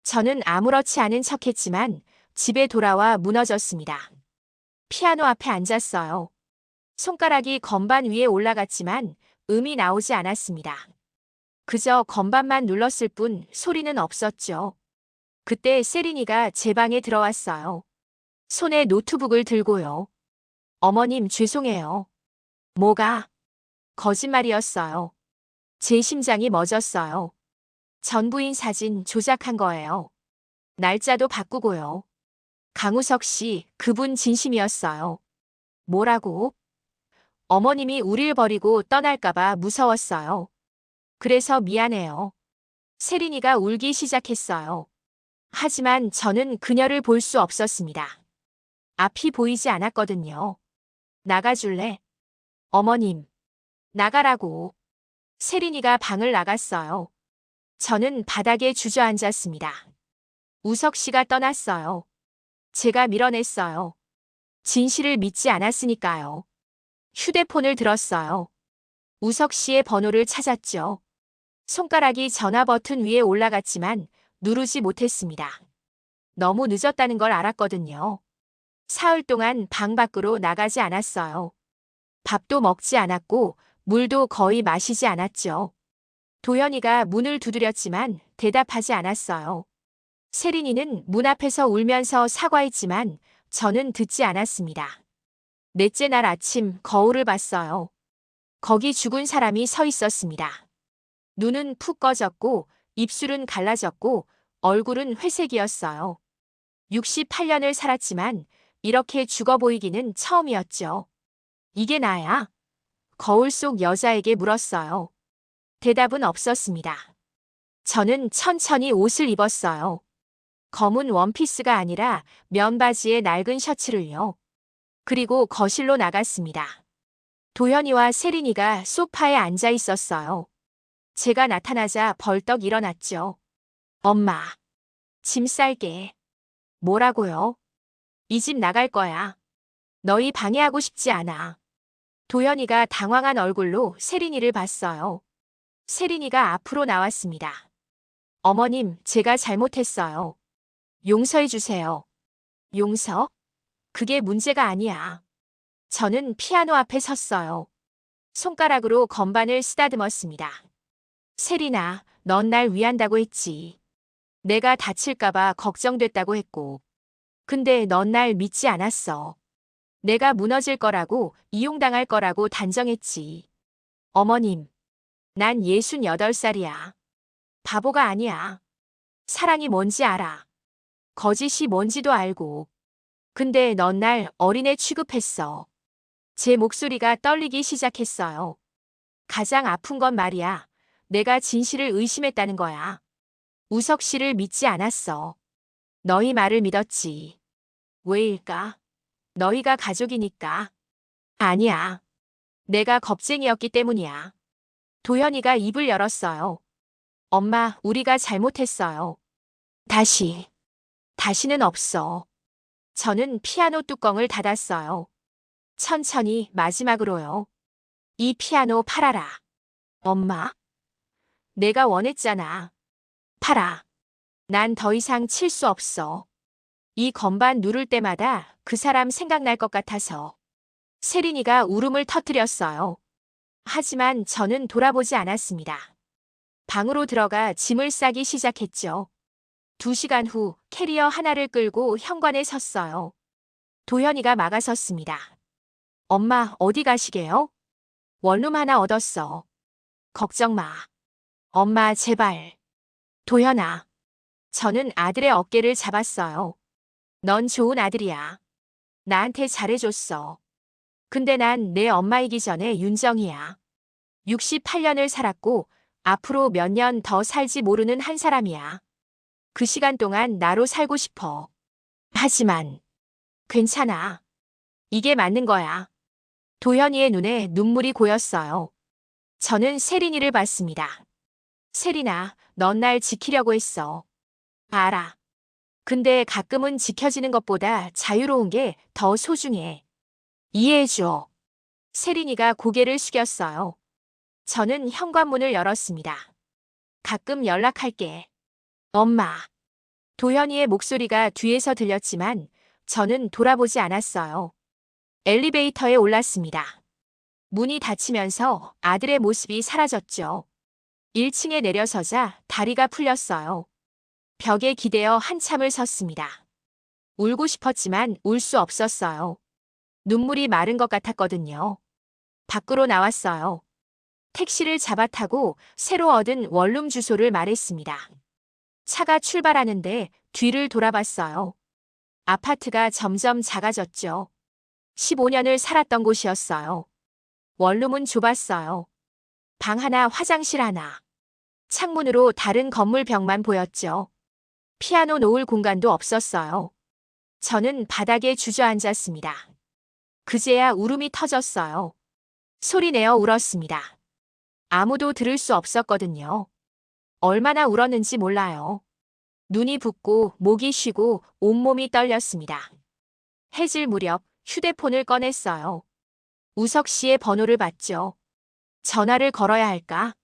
저는 아무렇지 않은 척했지만 집에 돌아와 무너졌습니다. 피아노 앞에 앉았어요. 손가락이 건반 위에 올라갔지만 음이 나오지 않았습니다. 그저 건반만 눌렀을 뿐 소리는 없었죠. 그때 세린이가 제 방에 들어왔어요. 손에 노트북을 들고요. 어머님 죄송해요. 뭐가? 거짓말이었어요. 제 심장이 멎었어요. 전부인 사진 조작한 거예요. 날짜도 바꾸고요. 강우석 씨, 그분 진심이었어요. 뭐라고? 어머님이 우릴 버리고 떠날까봐 무서웠어요. 그래서 미안해요. 세린이가 울기 시작했어요. 하지만 저는 그녀를 볼 수 없었습니다. 앞이 보이지 않았거든요. 나가줄래? 어머님, 나가라고. 세린이가 방을 나갔어요. 저는 바닥에 주저앉았습니다. 우석 씨가 떠났어요. 제가 밀어냈어요. 진실을 믿지 않았으니까요. 휴대폰을 들었어요. 우석 씨의 번호를 찾았죠. 손가락이 전화 버튼 위에 올라갔지만 누르지 못했습니다. 너무 늦었다는 걸 알았거든요. 사흘 동안 방 밖으로 나가지 않았어요. 밥도 먹지 않았고 물도 거의 마시지 않았죠. 도연이가 문을 두드렸지만 대답하지 않았어요. 세린이는 문 앞에서 울면서 사과했지만 저는 듣지 않았습니다. 넷째 날 아침 거울을 봤어요. 거기 죽은 사람이 서 있었습니다. 눈은 푹 꺼졌고 입술은 갈라졌고 얼굴은 회색이었어요. 68년을 살았지만 이렇게 죽어 보이기는 처음이었죠. 이게 나야? 거울 속 여자에게 물었어요. 대답은 없었습니다. 저는 천천히 옷을 입었어요. 검은 원피스가 아니라 면바지에 낡은 셔츠를요. 그리고 거실로 나갔습니다. 도현이와 세린이가 소파에 앉아 있었어요. 제가 나타나자 벌떡 일어났죠. 엄마, 짐 쌀게. 뭐라고요? 이 집 나갈 거야. 너희 방해하고 싶지 않아. 도현이가 당황한 얼굴로 세린이를 봤어요. 세린이가 앞으로 나왔습니다. 어머님, 제가 잘못했어요. 용서해 주세요. 용서? 그게 문제가 아니야. 저는 피아노 앞에 섰어요. 손가락으로 건반을 쓰다듬었습니다. 세린아, 넌 날 위한다고 했지. 내가 다칠까봐 걱정됐다고 했고. 근데 넌 날 믿지 않았어. 내가 무너질 거라고, 이용당할 거라고 단정했지. 어머님, 난 68살이야. 바보가 아니야. 사랑이 뭔지 알아. 거짓이 뭔지도 알고. 근데 넌 날 어린애 취급했어. 제 목소리가 떨리기 시작했어요. 가장 아픈 건 말이야. 내가 진실을 의심했다는 거야. 우석 씨를 믿지 않았어. 너희 말을 믿었지. 왜일까? 너희가 가족이니까. 아니야. 내가 겁쟁이였기 때문이야. 도현이가 입을 열었어요. 엄마, 우리가 잘못했어요. 다시는 없어. 저는 피아노 뚜껑을 닫았어요. 천천히 마지막으로요. 이 피아노 팔아라. 엄마, 내가 원했잖아. 팔아. 난 더 이상 칠 수 없어. 이 건반 누를 때마다 그 사람 생각날 것 같아서. 세린이가 울음을 터뜨렸어요. 하지만 저는 돌아보지 않았습니다. 방으로 들어가 짐을 싸기 시작했죠. 2시간 후 캐리어 하나를 끌고 현관에 섰어요. 도현이가 막아섰습니다. 엄마, 어디 가시게요? 원룸 하나 얻었어. 걱정 마. 엄마, 제발. 도현아. 저는 아들의 어깨를 잡았어요. 넌 좋은 아들이야. 나한테 잘해줬어. 근데 난 내 엄마이기 전에 윤정이야. 68년을 살았고 앞으로 몇 년 더 살지 모르는 한 사람이야. 그 시간 동안 나로 살고 싶어. 하지만 괜찮아. 이게 맞는 거야. 도현이의 눈에 눈물이 고였어요. 저는 세린이를 봤습니다. 세린아, 넌 날 지키려고 했어. 알아. 근데 가끔은 지켜지는 것보다 자유로운 게 더 소중해. 이해해줘. 세린이가 고개를 숙였어요. 저는 현관문을 열었습니다. 가끔 연락할게. 엄마. 도현이의 목소리가 뒤에서 들렸지만 저는 돌아보지 않았어요. 엘리베이터에 올랐습니다. 문이 닫히면서 아들의 모습이 사라졌죠. 1층에 내려서자 다리가 풀렸어요. 벽에 기대어 한참을 섰습니다. 울고 싶었지만 울 수 없었어요. 눈물이 마른 것 같았거든요. 밖으로 나왔어요. 택시를 잡아 타고 새로 얻은 원룸 주소를 말했습니다. 차가 출발하는데 뒤를 돌아봤어요. 아파트가 점점 작아졌죠. 15년을 살았던 곳이었어요. 원룸은 좁았어요. 방 하나, 화장실 하나. 창문으로 다른 건물 벽만 보였죠. 피아노 놓을 공간도 없었어요. 저는 바닥에 주저앉았습니다. 그제야 울음이 터졌어요. 소리내어 울었습니다. 아무도 들을 수 없었거든요. 얼마나 울었는지 몰라요. 눈이 붓고 목이 쉬고 온몸이 떨렸습니다. 해질 무렵 휴대폰을 꺼냈어요. 우석 씨의 번호를 봤죠. 전화를 걸어야 할까?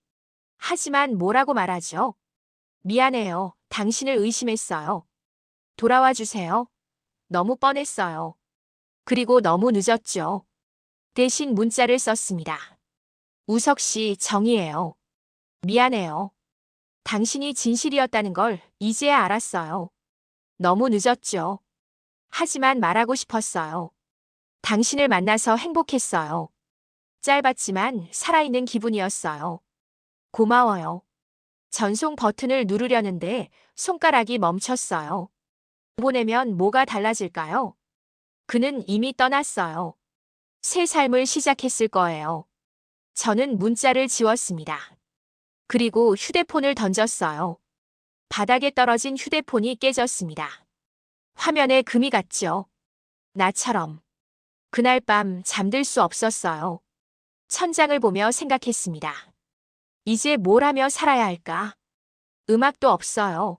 하지만 뭐라고 말하죠? 미안해요. 당신을 의심했어요. 돌아와 주세요. 너무 뻔했어요. 그리고 너무 늦었죠. 대신 문자를 썼습니다. 우석 씨, 정이에요. 미안해요. 당신이 진실이었다는 걸 이제야 알았어요. 너무 늦었죠. 하지만 말하고 싶었어요. 당신을 만나서 행복했어요. 짧았지만 살아있는 기분이었어요. 고마워요. 전송 버튼을 누르려는데 손가락이 멈췄어요. 보내면 뭐가 달라질까요? 그는 이미 떠났어요. 새 삶을 시작했을 거예요. 저는 문자를 지웠습니다. 그리고 휴대폰을 던졌어요. 바닥에 떨어진 휴대폰이 깨졌습니다. 화면에 금이 갔죠. 나처럼. 그날 밤 잠들 수 없었어요. 천장을 보며 생각했습니다. 이제 뭘 하며 살아야 할까? 음악도 없어요.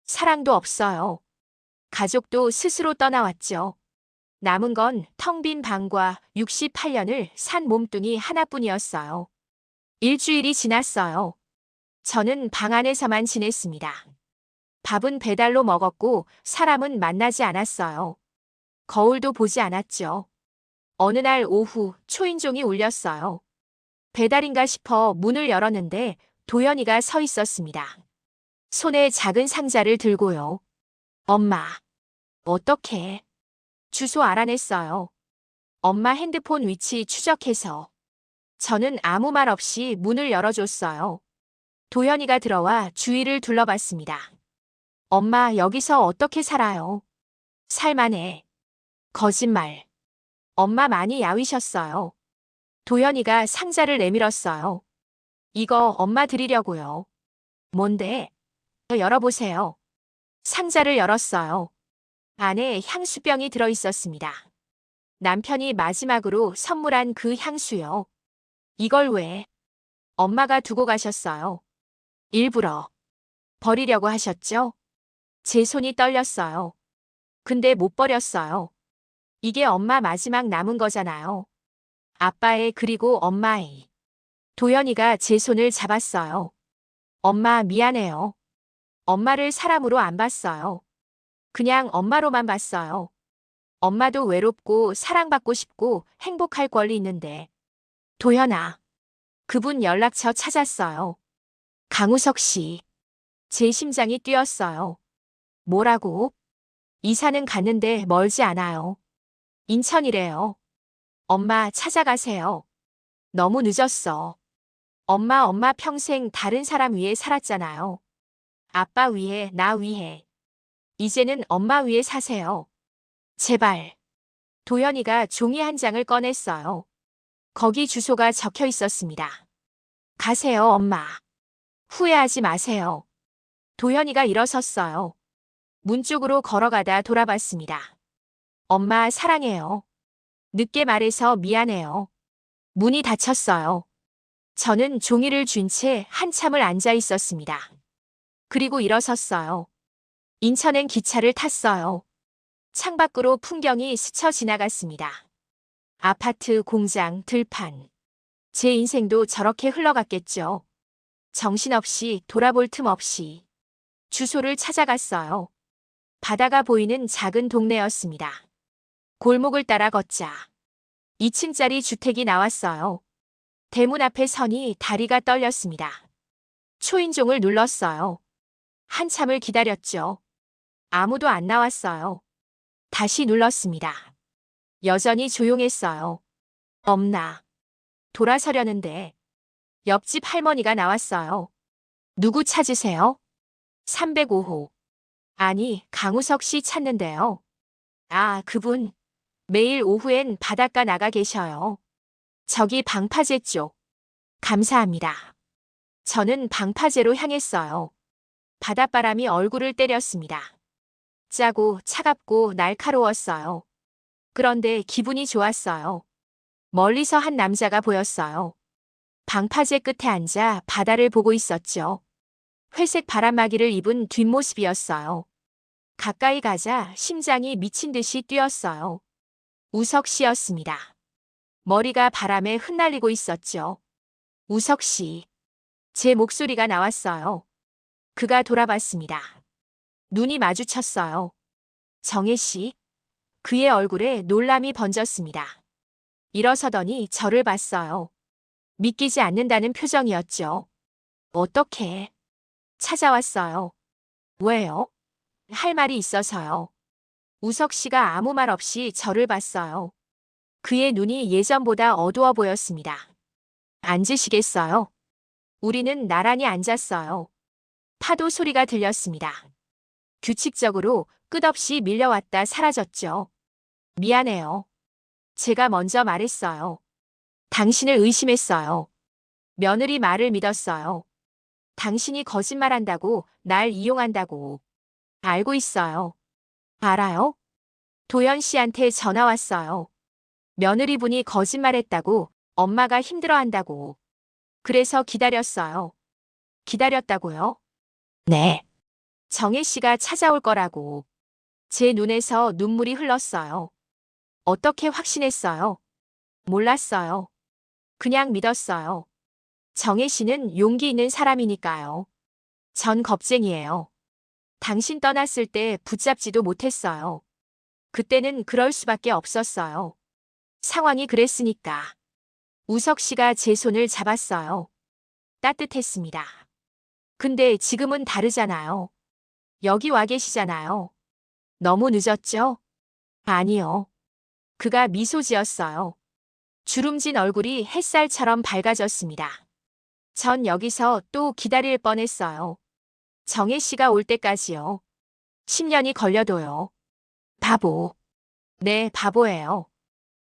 사랑도 없어요. 가족도 스스로 떠나왔죠. 남은 건 텅 빈 방과 68년을 산 몸뚱이 하나뿐이었어요. 일주일이 지났어요. 저는 방 안에서만 지냈습니다. 밥은 배달로 먹었고 사람은 만나지 않았어요. 거울도 보지 않았죠. 어느 날 오후 초인종이 울렸어요. 배달인가 싶어 문을 열었는데 도연이가 서 있었습니다. 손에 작은 상자를 들고요. 엄마, 어떡해? 주소 알아냈어요. 엄마 핸드폰 위치 추적해서. 저는 아무 말 없이 문을 열어줬어요. 도연이가 들어와 주위를 둘러봤습니다. 엄마 여기서 어떻게 살아요? 살만해. 거짓말. 엄마 많이 야위셨어요. 도연이가 상자를 내밀었어요. 이거 엄마 드리려고요. 뭔데? 열어보세요. 상자를 열었어요. 안에 향수병이 들어있었습니다. 남편이 마지막으로 선물한 그 향수요. 이걸 왜? 엄마가 두고 가셨어요. 일부러. 버리려고 하셨죠? 제 손이 떨렸어요. 근데 못 버렸어요. 이게 엄마 마지막 남은 거잖아요. 아빠의 그리고 엄마의. 도연이가 제 손을 잡았어요. 엄마 미안해요. 엄마를 사람으로 안 봤어요. 그냥 엄마로만 봤어요. 엄마도 외롭고 사랑받고 싶고 행복할 권리 있는데. 도연아. 그분 연락처 찾았어요. 강우석 씨. 제 심장이 뛰었어요. 뭐라고? 이사는 갔는데 멀지 않아요. 인천이래요. 엄마 찾아가세요. 너무 늦었어. 엄마 평생 다른 사람 위해 살았잖아요. 아빠 위해, 나 위해. 이제는 엄마 위해 사세요. 제발. 도연이가 종이 한 장을 꺼냈어요. 거기 주소가 적혀 있었습니다. 가세요, 엄마. 후회하지 마세요. 도연이가 일어섰어요. 문 쪽으로 걸어가다 돌아봤습니다. 엄마 사랑해요. 늦게 말해서 미안해요. 문이 닫혔어요. 저는 종이를 쥔 채 한참을 앉아 있었습니다. 그리고 일어섰어요. 인천행 기차를 탔어요. 창밖으로 풍경이 스쳐 지나갔습니다. 아파트, 공장, 들판. 제 인생도 저렇게 흘러갔겠죠. 정신없이 돌아볼 틈 없이. 주소를 찾아갔어요. 바다가 보이는 작은 동네였습니다. 골목을 따라 걷자 2층짜리 주택이 나왔어요. 대문 앞에 서니 다리가 떨렸습니다. 초인종을 눌렀어요. 한참을 기다렸죠. 아무도 안 나왔어요. 다시 눌렀습니다. 여전히 조용했어요. 없나. 돌아서려는데 옆집 할머니가 나왔어요. 누구 찾으세요? 305호. 아니, 강우석 씨 찾는데요. 아, 그분. 매일 오후엔 바닷가 나가 계셔요. 저기 방파제 쪽. 감사합니다. 저는 방파제로 향했어요. 바닷바람이 얼굴을 때렸습니다. 짜고 차갑고 날카로웠어요. 그런데 기분이 좋았어요. 멀리서 한 남자가 보였어요. 방파제 끝에 앉아 바다를 보고 있었죠. 회색 바람막이를 입은 뒷모습이었어요. 가까이 가자 심장이 미친 듯이 뛰었어요. 우석 씨였습니다. 머리가 바람에 흩날리고 있었죠. 우석 씨. 제 목소리가 나왔어요. 그가 돌아봤습니다. 눈이 마주쳤어요. 정혜 씨. 그의 얼굴에 놀람이 번졌습니다. 일어서더니 저를 봤어요. 믿기지 않는다는 표정이었죠. 어떻게? 찾아왔어요. 왜요? 할 말이 있어서요. 우석 씨가 아무 말 없이 저를 봤어요. 그의 눈이 예전보다 어두워 보였습니다. 앉으시겠어요? 우리는 나란히 앉았어요. 파도 소리가 들렸습니다. 규칙적으로 끝없이 밀려왔다 사라졌죠. 미안해요. 제가 먼저 말했어요. 당신을 의심했어요. 며느리 말을 믿었어요. 당신이 거짓말한다고, 날 이용한다고. 알고 있어요. 알아요? 도연 씨한테 전화 왔어요. 며느리분이 거짓말했다고, 엄마가 힘들어한다고. 그래서 기다렸어요. 기다렸다고요? 네. 정혜 씨가 찾아올 거라고. 제 눈에서 눈물이 흘렀어요. 어떻게 확신했어요? 몰랐어요. 그냥 믿었어요. 정혜 씨는 용기 있는 사람이니까요. 전 겁쟁이에요. 당신 떠났을 때 붙잡지도 못했어요. 그때는 그럴 수밖에 없었어요. 상황이 그랬으니까. 우석 씨가 제 손을 잡았어요. 따뜻했습니다. 근데 지금은 다르잖아요. 여기 와 계시잖아요. 너무 늦었죠? 아니요. 그가 미소 지었어요. 주름진 얼굴이 햇살처럼 밝아졌습니다. 전 여기서 또 기다릴 뻔했어요. 정혜 씨가 올 때까지요. 10년이 걸려도요. 바보. 네, 바보예요.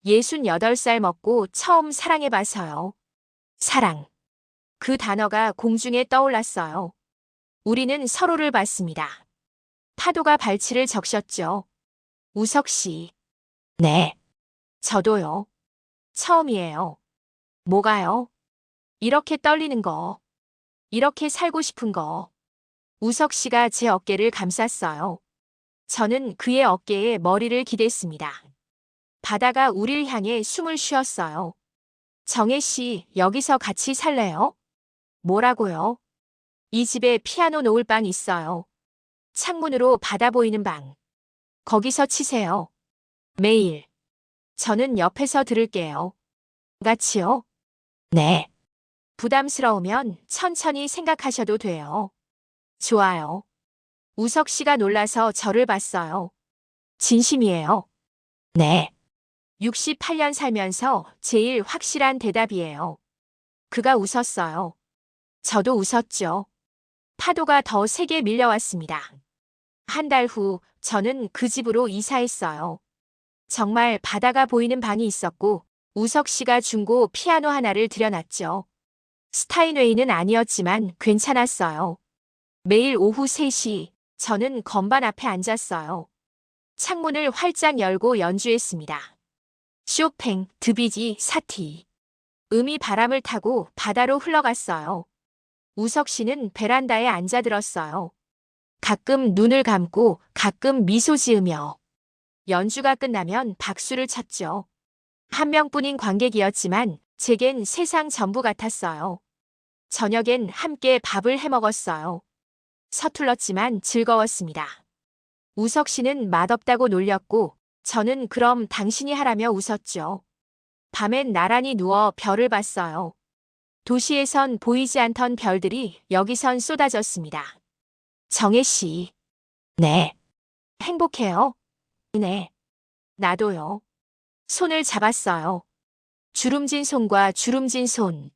68살 먹고 처음 사랑해봐서요. 사랑. 그 단어가 공중에 떠올랐어요. 우리는 서로를 봤습니다. 파도가 발치를 적셨죠. 우석 씨. 네. 저도요. 처음이에요. 뭐가요? 이렇게 떨리는 거. 이렇게 살고 싶은 거. 우석 씨가 제 어깨를 감쌌어요. 저는 그의 어깨에 머리를 기댔습니다. 바다가 우릴 향해 숨을 쉬었어요. 정혜 씨, 여기서 같이 살래요? 뭐라고요? 이 집에 피아노 놓을 방 있어요. 창문으로 바다 보이는 방. 거기서 치세요. 매일. 저는 옆에서 들을게요. 같이요? 네. 부담스러우면 천천히 생각하셔도 돼요. 좋아요. 우석 씨가 놀라서 저를 봤어요. 진심이에요. 네. 68년 살면서 제일 확실한 대답이에요. 그가 웃었어요. 저도 웃었죠. 파도가 더 세게 밀려왔습니다. 한 달 후 저는 그 집으로 이사했어요. 정말 바다가 보이는 방이 있었고 우석 씨가 중고 피아노 하나를 들여놨죠. 스타인웨이는 아니었지만 괜찮았어요. 매일 오후 3시 저는 건반 앞에 앉았어요. 창문을 활짝 열고 연주했습니다. 쇼팽, 드비지, 사티. 음이 바람을 타고 바다로 흘러갔어요. 우석 씨는 베란다에 앉아들었어요. 가끔 눈을 감고 가끔 미소 지으며. 연주가 끝나면 박수를 쳤죠. 한 명뿐인 관객이었지만 제겐 세상 전부 같았어요. 저녁엔 함께 밥을 해 먹었어요. 서툴렀지만 즐거웠습니다. 우석 씨는 맛없다고 놀렸고 저는 그럼 당신이 하라며 웃었죠. 밤엔 나란히 누워 별을 봤어요. 도시에선 보이지 않던 별들이 여기선 쏟아졌습니다. 정혜 씨. 네. 행복해요? 네. 나도요. 손을 잡았어요. 주름진 손과 주름진 손.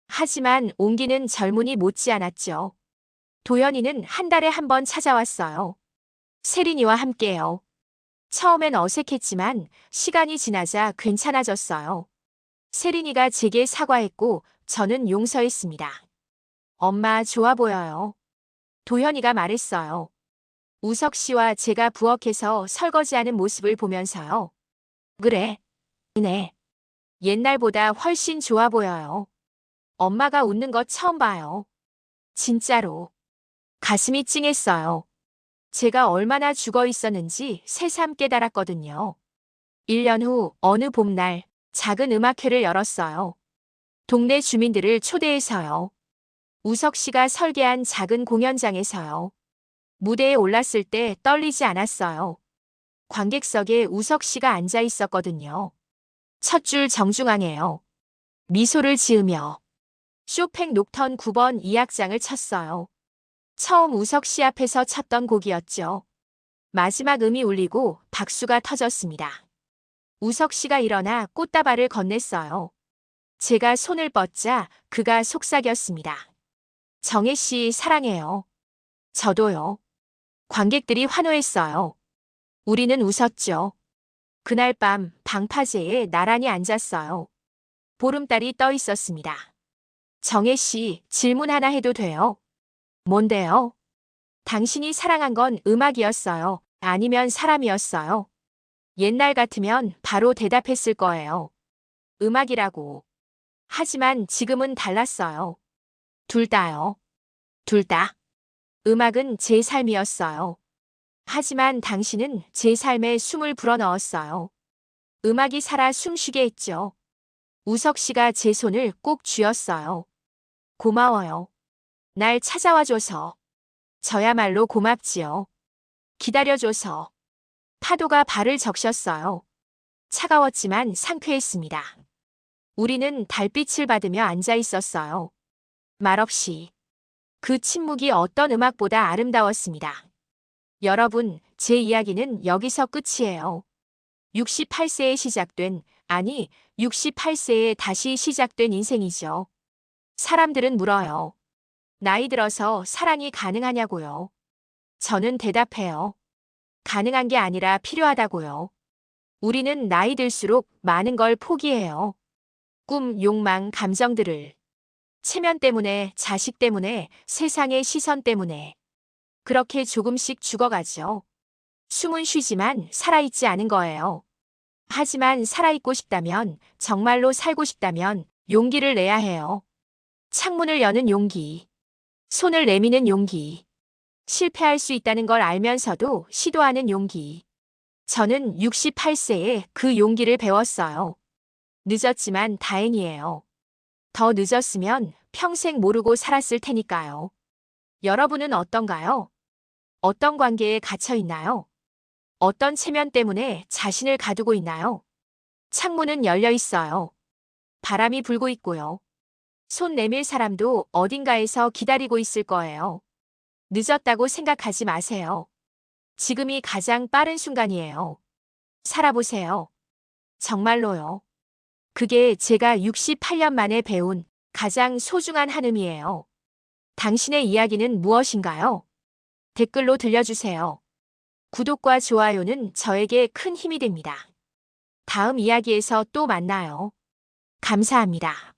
하지만 온기는 젊은이 못지 않았죠. 도연이는 한 달에 한 번 찾아왔어요. 세린이와 함께요. 처음엔 어색했지만 시간이 지나자 괜찮아졌어요. 세린이가 제게 사과했고 저는 용서했습니다. 엄마 좋아 보여요. 도현이가 말했어요. 우석 씨와 제가 부엌에서 설거지하는 모습을 보면서요. 그래. 네. 옛날보다 훨씬 좋아 보여요. 엄마가 웃는 거 처음 봐요. 진짜로. 가슴이 찡했어요. 제가 얼마나 죽어 있었는지 새삼 깨달았거든요. 1년 후 어느 봄날 작은 음악회를 열었어요. 동네 주민들을 초대해서요. 우석 씨가 설계한 작은 공연장에서요. 무대에 올랐을 때 떨리지 않았어요. 관객석에 우석 씨가 앉아 있었거든요. 첫 줄 정중앙에요. 미소를 지으며 쇼팽 녹턴 9번 2악장을 쳤어요. 처음 우석 씨 앞에서 쳤던 곡이었죠. 마지막 음이 울리고 박수가 터졌습니다. 우석 씨가 일어나 꽃다발을 건넸어요. 제가 손을 뻗자 그가 속삭였습니다. 정혜 씨 사랑해요. 저도요. 관객들이 환호했어요. 우리는 웃었죠. 그날 밤 방파제에 나란히 앉았어요. 보름달이 떠 있었습니다. 정혜 씨, 질문 하나 해도 돼요? 뭔데요? 당신이 사랑한 건 음악이었어요? 아니면 사람이었어요? 옛날 같으면 바로 대답했을 거예요. 음악이라고. 하지만 지금은 달랐어요. 둘 다요. 둘 다. 음악은 제 삶이었어요. 하지만 당신은 제 삶에 숨을 불어넣었어요. 음악이 살아 숨쉬게 했죠. 우석 씨가 제 손을 꼭 쥐었어요. 고마워요. 날 찾아와줘서. 저야말로 고맙지요. 기다려줘서. 파도가 발을 적셨어요. 차가웠지만 상쾌했습니다. 우리는 달빛을 받으며 앉아 있었어요. 말없이. 그 침묵이 어떤 음악보다 아름다웠습니다. 여러분, 제 이야기는 여기서 끝이에요. 68세에 시작된, 아니, 68세에 다시 시작된 인생이죠. 사람들은 물어요. 나이 들어서 사랑이 가능하냐고요. 저는 대답해요. 가능한 게 아니라 필요하다고요. 우리는 나이 들수록 많은 걸 포기해요. 꿈, 욕망, 감정들을. 체면 때문에, 자식 때문에, 세상의 시선 때문에. 그렇게 조금씩 죽어가죠. 숨은 쉬지만 살아있지 않은 거예요. 하지만 살아있고 싶다면, 정말로 살고 싶다면 용기를 내야 해요. 창문을 여는 용기. 손을 내미는 용기. 실패할 수 있다는 걸 알면서도 시도하는 용기. 저는 68세에 그 용기를 배웠어요. 늦었지만 다행이에요. 더 늦었으면 평생 모르고 살았을 테니까요. 여러분은 어떤가요? 어떤 관계에 갇혀 있나요? 어떤 체면 때문에 자신을 가두고 있나요? 창문은 열려 있어요. 바람이 불고 있고요. 손 내밀 사람도 어딘가에서 기다리고 있을 거예요. 늦었다고 생각하지 마세요. 지금이 가장 빠른 순간이에요. 살아보세요. 정말로요. 그게 제가 68년 만에 배운 가장 소중한 한음이에요. 당신의 이야기는 무엇인가요? 댓글로 들려주세요. 구독과 좋아요는 저에게 큰 힘이 됩니다. 다음 이야기에서 또 만나요. 감사합니다.